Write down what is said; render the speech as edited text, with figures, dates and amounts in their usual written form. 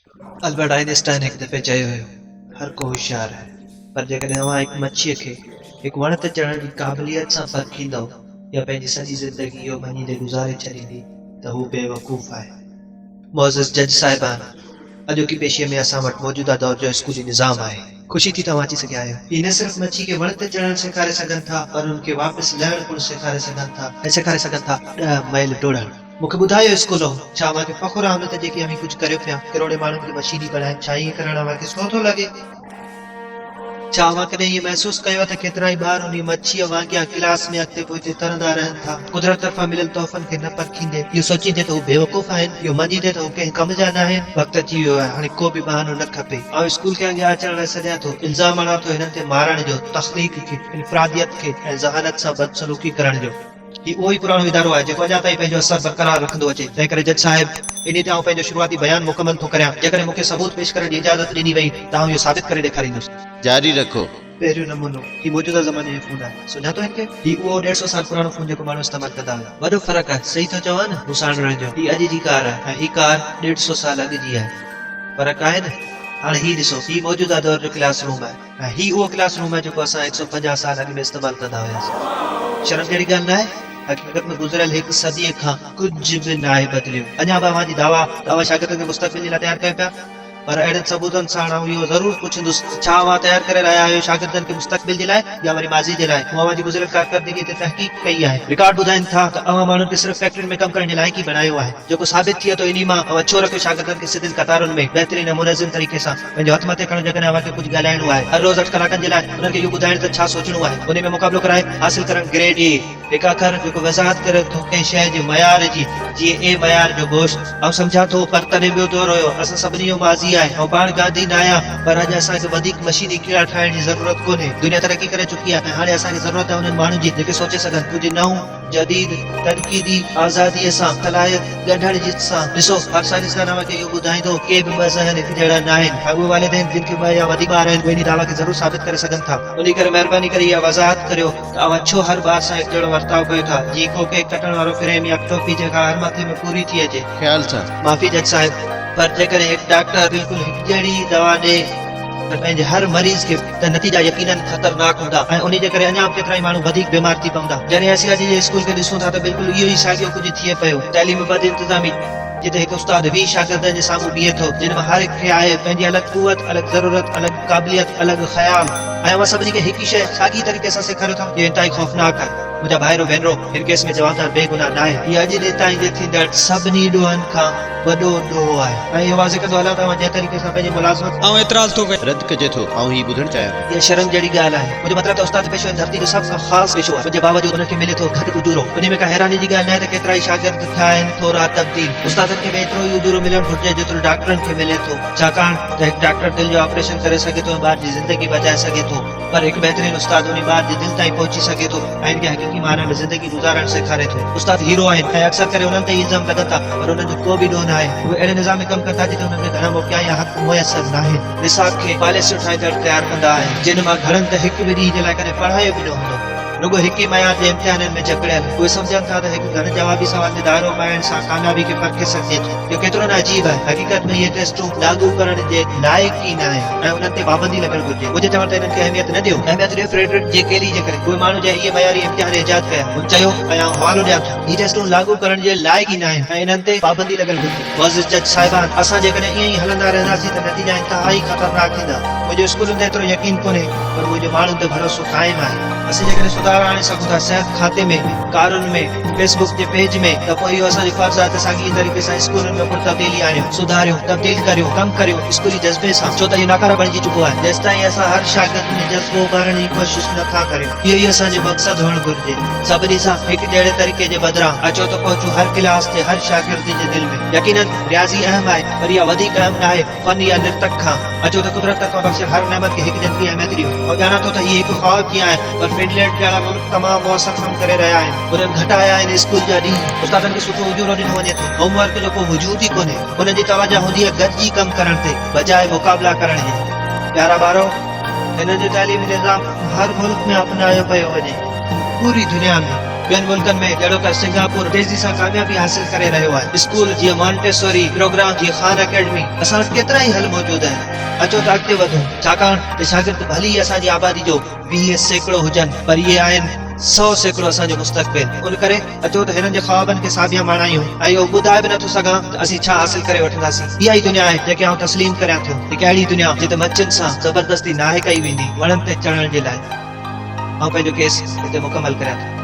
Albert Einstein एक दफ़े चयो हुयो, हर को होशियार है, पर जेकॾहिं तव्हां हिकु मच्छीअ खे हिकु वण ते चढ़ण जी क़ाबिलियत सां परखींदव या पंहिंजी सॼी ज़िंदगी इहो मञींदे गुज़ारे छॾींदी त हू बेवकूफ़ आहे। मोज़िस जज साहिबान, अॼोकी पेशीअ में असां वटि मौजूदा दौर जो स्कूली निज़ाम आहे। ख़ुशी थी तव्हां अची सघिया आहियो। ही न सिर्फ़ मच्छी खे वण ते चढ़णु सेखारे सघनि था, पर उनखे वापसि लहणु पिणु सेखारे सघनि था ऐं सेखारे सघनि था 10 माइल डोड़णु। मूंखे ॿुधायो स्कूलो, छा मूंखे फ़ख़ुरु आहे हुन ते जेकी अमीं कुझु करियो पिया, किरोड़े माण्हुनि खे मशीनी बणाइनि, छा ईअं करण मूंखे सुठो थो लॻे? छा अवां कॾहिं इहो महसूस कयो त केतिरा ई ॿार उन मच्छीअ वांगुरु क्लास में अॻिते पोइते तरंदा रहनि था, कुदरत तरफ़ां मिलियल तोहफ़नि खे न परखींदे, इहो सोचींदे त हू बेवकूफ़ आहिनि, इहो मञींदे त हू कंहिं कम जा न आहिनि? वक़्तु अची वियो आहे, हाणे को बि बहानो न खपे। ऐं स्कूल खे अॻियां अचण लाइ सॾियां थो, इल्ज़ाम हणां थो हिननि ते मारण जो, तख़लीक़ खे, इनफ़रादियत खे ऐं ज़हानत सां बदसलूकी करण जो। ही उहो ई पुराणो इदारो आहे जेको अञा ताईं पंहिंजो असर बरक़रार रखंदो अचे। तंहिं करे जज साहिब, इन ते आउं पंहिंजो शुरूआती बयानु मुकमल थो करियां। जेकॾहिं मूंखे सबूत पेश करण जी इजाज़त ॾिनी वई त आउं इहो साबित करे ॾेखारींदुसि। जारी रखो। पहिरियों नमूनो, ही मौजूदा ज़माने जो फ़ोन आहे, सुञातो हिनखे? ही उहो 150 साल पुराणो फ़ोन जेको माण्हू इस्तेमालु कंदा हुआ। वॾो फ़र्क़ु आहे, सही थो चवां न? हू साणण जो। ही अॼु जी कार आहे ऐं ही कार 150 साल अॻु जी आहे। फ़र्क़ु आहे न? हाणे ही ॾिसो, ही मौजूदा दौर जो क्लासरूम आहे ऐं ही उहो क्लासरूम आहे जेको असां 150 साल अॻु में इस्तेमालु कंदा हुआसीं। शर्म जहिड़ी ॻाल्हि न आहे? हक़ीक़त में गुज़िरियल हिकु सदीअ खां कुझु बि न आहे बदिलियो। अञा बि अव्हां जी दावा शागिर्दनि खे मुस्तक़बिल जे लाइ तयारु कयो पिया, पर अहिड़नि सबूतनि सां आउं इहो ज़रूर पुछंदुसि, छा अव्हां तयारु करे रहिया आहियो शागिर्दनि खे मुस्तक़बिल जे लाइ या वरी माज़ी जे लाइ? मूं अव्हां जी गुज़िरियल कारकर्दगी ते तहक़ीक़ कई आहे। रिकॉर्ड ॿुधाइनि था त अव्हां माण्हुनि खे सिर्फ़ फैक्ट्रियुनि में कमु करण जे लाइक़ ई बणायो आहे, जेको साबित थिए थो इन मां अव्हां छो रखियो शागिर्दनि खे सिधियुनि कतारुनि में बहितरीन ऐं मुनज़्ज़म तरीक़े सां पंहिंजो हथ मथे खणो। जेकॾहिं अव्हां खे कुझु ॻाल्हाइणो आहे, हर रोज़ 8 कलाकनि जे लाइ उन्हनि खे इहो ॿुधाइण त छा सोचणो आहे, उन में मुक़ाबिलो कराए हासिल करणु ग्रेड ए, हिकु अखर जेको वज़ाहत करे थो कंहिं शइ जे मयार जी, जीअं ए मयार जो गोश्त। आउं सम्झां थो, पर तॾहिं ॿियो दौर हुयो, असां सभिनी जो माज़ी आहे ऐं पाण गांधी न आहियां, पर अॼु असांखे वधीक मशीनी कीड़ा ठाहिण जी ज़रूरत कोन्हे। दुनिया तरक़ी करे चुकी आहे ऐं हाणे असांखे ज़रूरत आहे उन्हनि माण्हुनि जी जेके सोचे सघनि, कुझु नओं जदीद तनक़ीदी आज़ादीअ सां सलाहियत ॻंढण जी सां। ॾिसो, हर साइंसदान खे इहो ॿुधाईंदो के बि ॿ ज़हन हिकु जहिड़ा न आहिनि ऐं उहे वालिदैन जिन खे 2 या वधीक ॿार आहिनि, उहे इन दावा खे ज़रूर साबित करे सघनि था। उन करे महिरबानी करे इहा वज़ाहत करियो त अव्हां छो हर ॿार सां हिकु जहिड़ो वर्ताव कयो था, जीअं को केक कटण वारो फ्रेम या टोपी जेका हर मथे में पूरी थी अचे। ख़्याल सां। माफ़ी जज साहिब, पर जेकॾहिं हिकु डॉक्टर बिल्कुलु हिकु जहिड़ी दवा ॾे त पंहिंजे हर मरीज़ खे, त नतीजा यकीनन ख़तरनाक हूंदा ऐं उन जे करे अञा केतिरा ई माण्हू वधीक बीमार थी पवंदा। जॾहिं असीं अॼु जे स्कूल खे ॾिसूं था त बिल्कुलु इहो ई साॻियो कुझु थिए पियो। तइलीम बद इंतिज़ामी, जिते हिकु उस्ताद 20 शागिर्दनि जे साम्हूं बीहे थो, जिन मां हर हिकु खे आहे पंहिंजी अलॻि क़ुवत, अलॻि ज़रूरत, अलॻि क़ाबिलियत, अलॻि ख़्याल, ऐं अव्हां सभिनी खे हिकु ई शइ साॻी तरीक़े सां सेखारियो था। इहो इंतहाई ख़ौफ़नाक आहे। मुंहिंजा भाइरो भेनरो, हिन केस में जवाबदार बेगुनाह न आहे। हीअ अॼु ॾींहं ताईं जे थींदड़ सभिनी ॾोहनि खां वॾो ॾोह आहे ऐं इहो वाज़े कंदो हलां तव्हां जंहिं तरीक़े सां पंहिंजी मुलाज़मत ऐं एतिराज़ थो कयां। रद्द कजे थो। आउं ही ॿुधणु चाहियां। इहा शर्म जहिड़ी ॻाल्हि आहे। मुंहिंजो मतिलबु त उस्ताद पेशो धरती जो सभ खां ख़ासि पेशो आहे, मुंहिंजे बावजूद उन्हनि खे मिले थो घटि उजूरो। उन में का हैरानी जी ॻाल्हि न आहे त केतिरा ई शागिर्द थिया आहिनि थोरा तब्दील। उस्तादनि खे बि एतिरो ई उजूरो मिलणु घुरिजे जेतिरो डॉक्टरनि खे मिले थो, छाकाणि त हिकु डॉक्टर दिलि जो ऑपरेशन करे सघे थो, ॿार जी ज़िंदगी बचाए सघे थो, पर हिकु बहितरीन उस्ताद उन ॿार जे दिलि ताईं पहुची सघे थो ऐं हिनखे हक़ीक़ी माना में ज़िंदगी गुज़ारणु सेखारे थो। उस्ताद हीरो आहिनि ऐं अक्सर करे उन्हनि ते इल्ज़ाम लॻनि था, पर उन्हनि जो को बि ॾोह न आहे। उहे अहिड़े निज़ाम में कमु कनि था जिते उन्हनि खे घणा मौक़िया या हक़ मुयसर न आहिनि। निसाब खे पॉलिसियूं ठाहे करे तयारु कंदा आहिनि, जिन मां घणनि त हिकु बि ॾींहं जे लाइ कॾहिं पढ़ायो बि न हूंदो, रुगो हिकु ई मयार जे इम्तिहाननि में जकड़ियल। उहे सम्झनि था त हिकु घण जवाबी सवाल ते दायरो पाइण सां कामयाबी खे परखे सघिजे थो। इहो केतिरो न अजीब आहे। हक़ीक़त में इहे टेस्टूं लागू करण जे लाइक़ ई न आहिनि ऐं उन्हनि ते पाबंदी लॻणु घुरिजे। मुंहिंजे चवण ते हिननि खे अहमियत न ॾियो। अहमियत ॾियो फ्रेडरिक जे केली जे करे। उहे माण्हू जंहिं इहे मयारी इम्तिहान इजाद कया, हुन चयो ऐं आउं हवालो ॾियां थो, ही टेस्टूं लागू करण जे लाइक़ ई न आहिनि ऐं इन्हनि ते पाबंदी लॻणु घुरिजे। मुअज़्ज़िज़ जज साहिबान, असां जेकॾहिं ईअं ई हलंदा रहंदासीं त नतीजा इंतहाई ख़तरनाक थींदा। मुंहिंजो स्कूलनि ते एतिरो यकीन कोन्हे, पर मुंहिंजे माण्हुनि ते भरोसो क़ाइमु आहे। असीं जेकॾहिं सुधार आणे सघूं था सिहत खाते में, कारुनि में, फेसबुक जे पेज में, त पोइ इहो असांजो फर्ज़ आहे त साॻी तरीक़े सां स्कूलनि में पुर तब्दीली आणियो, सुधारियो, तब्दील करियो, कमु करियो स्कूली जज़्बे सां, छो त इहो नाकारा बणिजी चुको आहे। जेसिताईं असां हर शागिर्द में जज़्बो भरण जी कोशिशि नथा करियूं, इहो ई असांजो मक़सदु हुअणु घुरिजे। सभिनी सां हिकु जहिड़े तरीक़े जे बदिरां अचो त पहुचूं हर क्लास ते, हर शागिर्द जे दिलि में। यकीनन रियाज़ी अहम आहे, पर इहा वधीक अहम न आहे फन या नृतक खां। अचो त कुदरत तरफ़ां बख़्शियल हर नेमत खे हिकु जेतिरी अहमियत ॾियो। ऐं ॼाणा थो त हीअ हिकु ख़्वाब कीअं आहे, पर फिनलैंड जहिड़ा मुल्क तमामु मौसम कमु करे रहिया आहिनि। उन्हनि घटाया आहिनि स्कूल जा ॾींहं, उस्तादनि खे सुठो उजूरो ॾिनो वञे थो, होमवर्क जो को वजूद ई कोन्हे। उन्हनि जी तवजह हूंदी आहे गॾिजी कमु करण ते बजाए मुक़ाबला करण जे। प्यारा ॿारो, हिन जो तइलीमी निज़ाम हर मुल्क में अपनायो पियो वञे, पूरी दुनिया में ॿियनि मुल्कनि में जहिड़ो त सिंगापुर तेज़ी सां कामयाबी हासिल करे रहियो आहे। स्कूल जीअं मॉन्टेसोरी प्रोग्राम, जीअं खान अकेडमी, असां वटि केतिरा ई हल मौजूद आहिनि। अचो त अॻिते वधूं, छाकाणि त शागिर्द भली ई असांजी आबादी जो 20% हुजनि, पर इहे आहिनि 100% असांजो मुस्तक़बिल। उन करे अचो त हिननि जे ख्वाबनि खे साबिया माणायूं ऐं इहो ॿुधाए बि नथो सघां त असीं छा हासिल करे वठंदासीं। इहा ई दुनिया आहे जेके आउं तस्लीम करियां थो, हिकु अहिड़ी दुनिया जिते मच्छियुनि सां ज़बरदस्ती नाहे कई वेंदी वणनि ते चढ़ण जे लाइ। आउं पंहिंजो केस हिते मुकमल करियां थो।